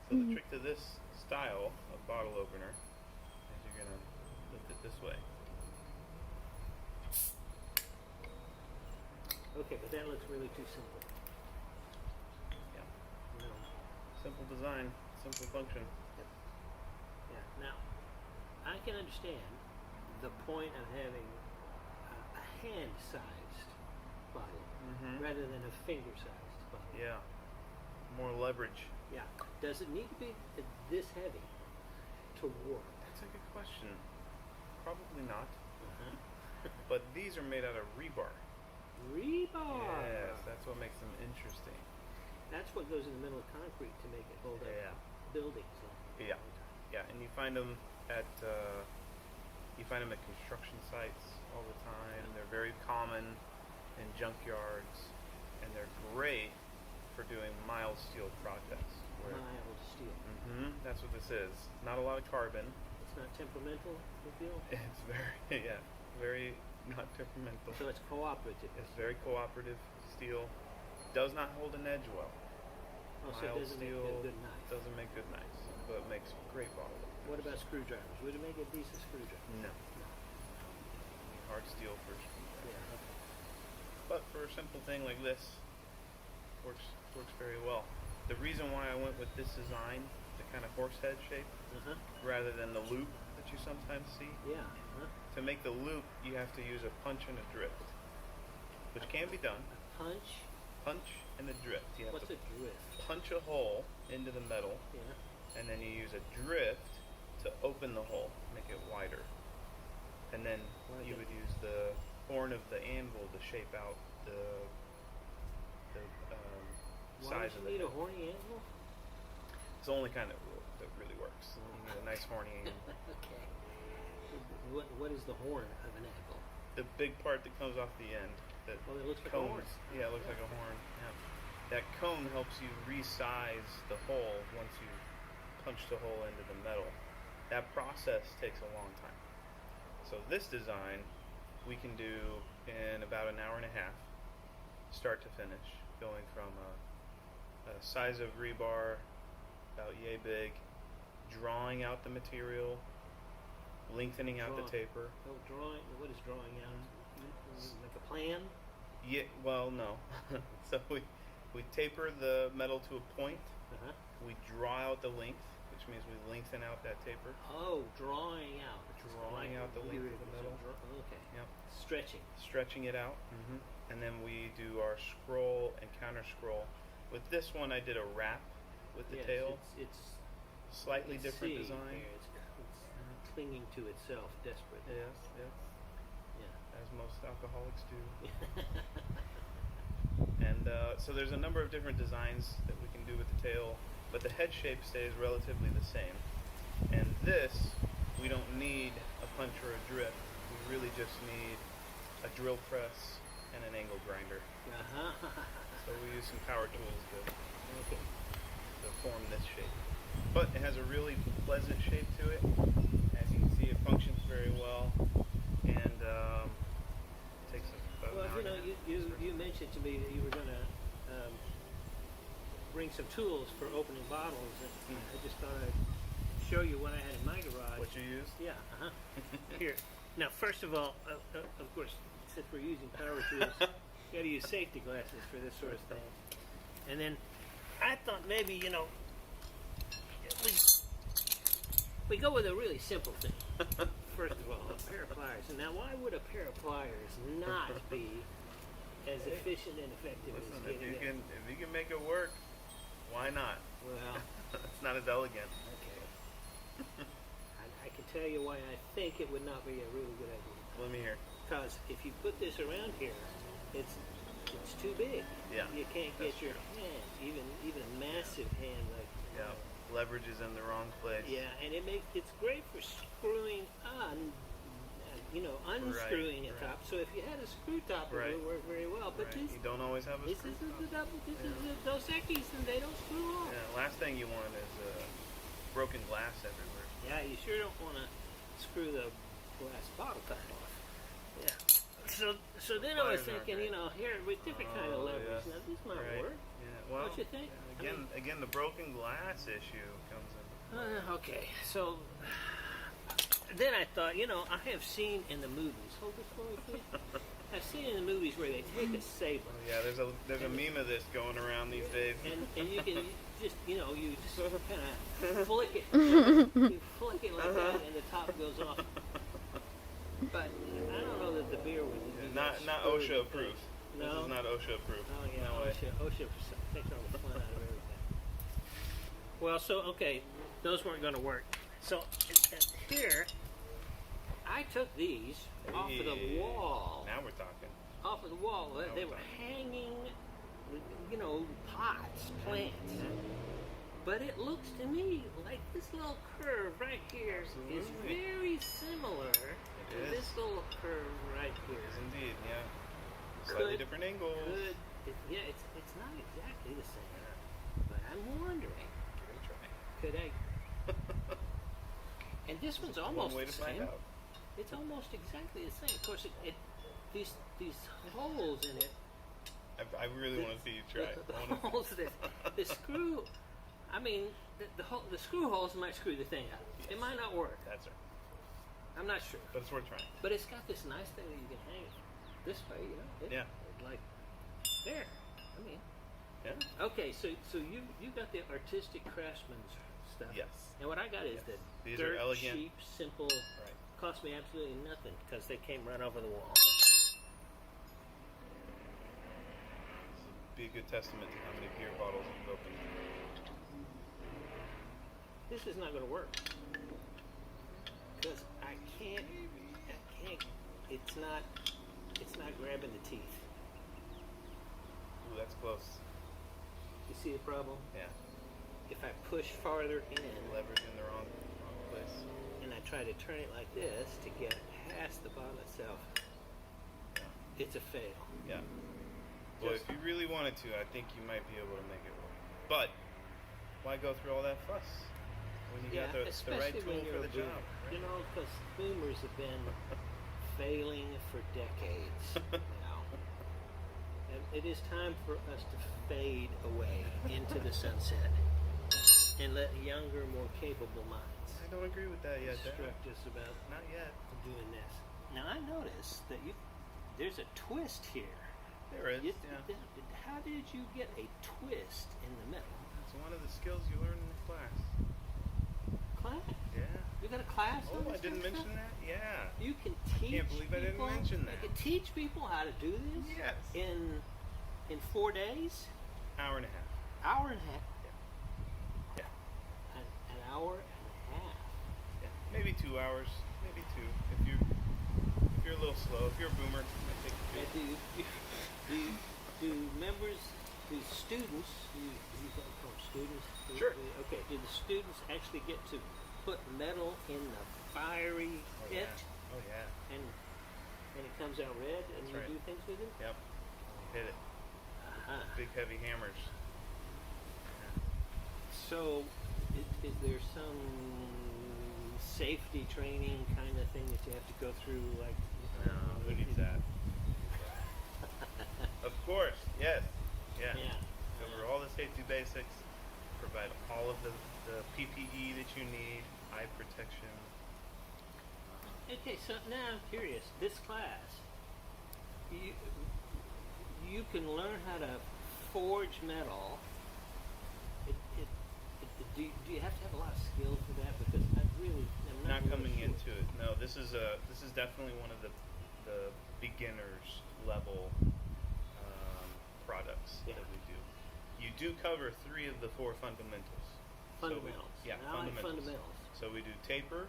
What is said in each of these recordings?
So the trick to this style of bottle opener is you're going to lift it this way. Okay, but that looks really too simple. Yeah. No. Simple design, simple function. Yep. Yeah. Now, I can understand the point of having a hand-sized bottle rather than a finger-sized bottle. Yeah. More leverage. Yeah. Does it need to be this heavy to work? That's a good question. Probably not. But these are made out of rebar. Rebar. Yes, that's what makes them interesting. That's what goes in the middle of concrete to make it hold Yeah. up buildings. Yeah. Yeah, and you find them at construction sites all the time. They're very common in junkyards, and they're great for doing mild steel projects. Mild steel. That's what this is. Not a lot of carbon. It's not temperamental, you feel? It's very not temperamental. So it's cooperative. It's very cooperative steel. Does not hold an edge well. Oh, so it doesn't make a good knife. Doesn't make good knives, but it makes great bottle openers. What about screwdrivers? Would it make a decent screwdriver? No. Hard steel for a screwdriver. Yeah. Okay. But for a simple thing like this, works very well. The reason why I went with this design, the kind of horse head shape, rather than the loop that you sometimes see. Yeah. To make the loop, you have to use a punch and a drift, which can be done. A punch? Punch and a drift. You have What's to a drift? punch a hole into the metal, Yeah. and then you use a drift to open the hole, make it wider. And then you would use the horn of the anvil to shape out the Why size do of you the need a horny anvil? It's the only kind that really works. You need a nice horny anvil. Okay. What is the horn of an anvil? The big part that comes off the end. That Well, it looks like a cones. horn. Yeah, it looks like a horn. Yeah. That cone helps you resize the hole once you punch the hole into the metal. That process takes a long time. So this design we can do in about an hour and a half, start to finish, going from a size of rebar about yay big, drawing out the material, lengthening out the taper. Oh, drawing. What is drawing out? Like a plan? Yeah, well, no. So we taper the metal to a point. We draw out the length, which means we lengthen out that taper. Oh, drawing out. Drawing out the length of the metal. Okay. Yep. Stretching it out. And then we do our scroll and counter scroll. With this one, I did a wrap with the tail. It's slightly different design. Here, it's clinging to itself, desperate. Yes. Yeah. As most alcoholics do. And so there's a number of different designs that we can do with the tail, but the head shape stays relatively the same. And this, we don't need a punch or a drift. We really just need a drill press and an angle grinder. So we use some power tools to form this shape. But it has a really pleasant shape to it. As you can see, it functions very well, and takes about an hour. Well, you mentioned to me that you were going to bring some tools for opening bottles, and I just thought I'd show you what I had in my garage. What you use? Yeah. Here. Now, first of all, of course, since we're using power tools, you got to use safety glasses for this sort of thing. And then I thought maybe, we go with a really simple thing. First of all, a pair of pliers. And now, why would a pair of pliers not be as efficient and effective as if you can make it work, why not? Well, it's not as elegant. Okay. I can tell you why I think it would not be a really good idea. Let me hear. Because if you put this around here, it's too big. Yeah. You can't get your hand, even a massive hand like. Yeah. Leverage is in the wrong place. Yeah, and it's great for screwing on, unscrewing a top. So if you had a screw top, it would work very well. But this, you don't always have a screw top. This is the Dos Equis, and they don't screw off. Yeah. Last thing you want is broken glass everywhere. Yeah, you sure don't want to screw the glass bottle top off. Yeah. So then I was Pliers aren't thinking, great. you know, here with different kind of leverage. Yes. Now this might Right. work. Yeah. Well, Don't you think? yeah, I mean- again, the broken glass issue comes in. Okay, so then I thought, you know, I have seen in the movies. Hold this for me, please. I've seen in the movies where they take a saber. Oh, yeah, there's a meme of this going around these days. And you can just, you know, you just kind of flick it. You flick it like that, and the top goes off. But I don't know that the beer would be Not OSHA approved. No. This is not OSHA approved. Oh yeah, No way. OSHA takes all the fun out of everything. Well, so okay, those weren't going to work. So here, I took these off of the Hey, wall. Now we're talking. Off of the wall, they were hanging, you know, pots, plants. But it looks to me like this little curve right here is Absolutely. very similar to is. this little curve right here. Yes, indeed, yeah. Slightly Could- different angles. Yeah, it's not exactly the same. But I'm wondering, Give it a try. could I? And this one's One almost way the to find same. out. It's almost exactly the same. Of course, these holes in it. I really want to see you try. The I wanna see- holes that the screw. I mean, the screw holes might screw the thing up. It Yes. might not work. That's right. I'm not sure. But it's worth trying. But it's got this nice thing that you can hang it this way, you know. Yeah. Like there. I mean. Yeah. Okay, so you got the artistic craftsman's stuff. Yes. And what I got is Yes. the These dirt are elegant. cheap, simple. Right. Cost me absolutely nothing because they came right over the wall. This would be a good testament to how many beer bottles you've opened. This is not going to work because I can't. It's not grabbing the teeth. Ooh, that's close. You see the problem? Yeah. If I push farther in Leverage in the wrong place. and I try to turn it like this to get past the bottle itself, it's a fail. Yeah. Well, if you really wanted to, I think you might be able to make it work. But why go through all that fuss when you got the right especially tool when for you're the a boomer. job? Right? You know, because boomers have been failing for decades now. And it is time for us to fade away into the sunset and let younger, more capable minds I don't agree with that yet, Dad. instruct us about Not yet. doing this. Now I noticed that there's a twist here. There is. You- Yeah. How did you get a twist in the middle? It's one of the skills you learn in class. Class? Yeah. You got a class? on Oh, I this didn't kind of mention stuff? that? Yeah. You can teach. can't believe I didn't people- mention that. You can teach people how to do this. Yes. In 4 days, Hour and a half. hour and a half, Yeah. an hour and a half. Yeah. Maybe 2 hours. Maybe 2. If you're a little slow. If you're a boomer, it might take And 2. do members, do students, you call them students? Sure. Okay. Do the students actually get to put metal in the fiery Oh, pit yeah. Oh, yeah. and it comes out red and That's you right. do things with it? Yep. Hit it. Uh-huh. Big heavy hammers. So, is there some safety training kind of thing that you have to go through? Like, No, who needs that? Of course, yes. Yeah. Yeah. Cover all the safety basics, provide all of the PPE that you need, eye protection. Okay, so now I'm curious. This class, you can learn how to forge metal. Do you have to have a lot of skill for that? Because I really am Not really coming sure. into it. No, this is definitely one of the beginners level products Yeah. that we do. You do cover 3 of the 4 fundamentals. Fundamentals. So yeah, I like fundamentals. fundamentals. So we do taper,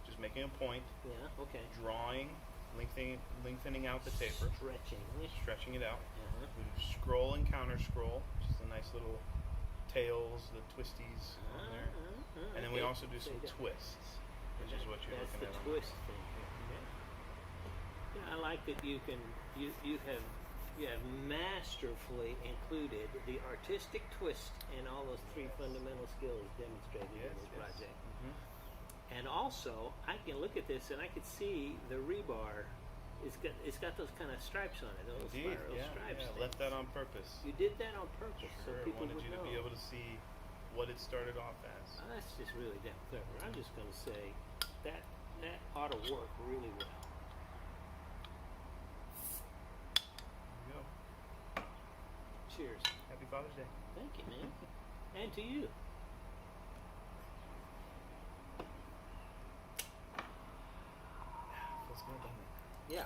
just making a point, Yeah. Okay. drawing, lengthening out the taper, Stretching. stretching it out. Uh-huh. We do scroll and counter scroll, which is the nice little tails, the twisties on there. And then we also do some twists, which is what you're That's looking the at. twist thing. Yeah, I like that you have masterfully included the artistic twist in all those 3 fundamental skills demonstrated in this project. Mhm. And also, I can look at this and I can see the rebar It's got those kind of stripes on it, those Indeed, spiral stripes. yeah. things. Left that on purpose. You did that on purpose, so Sure, people wanted would you to know. be able to see what it started off as. Oh, that's just really damn clever. I'm just going to say that ought to work really well. There you go. Cheers. Happy Father's Day. Thank you, man. And to you. Feels good, doesn't it? Yeah.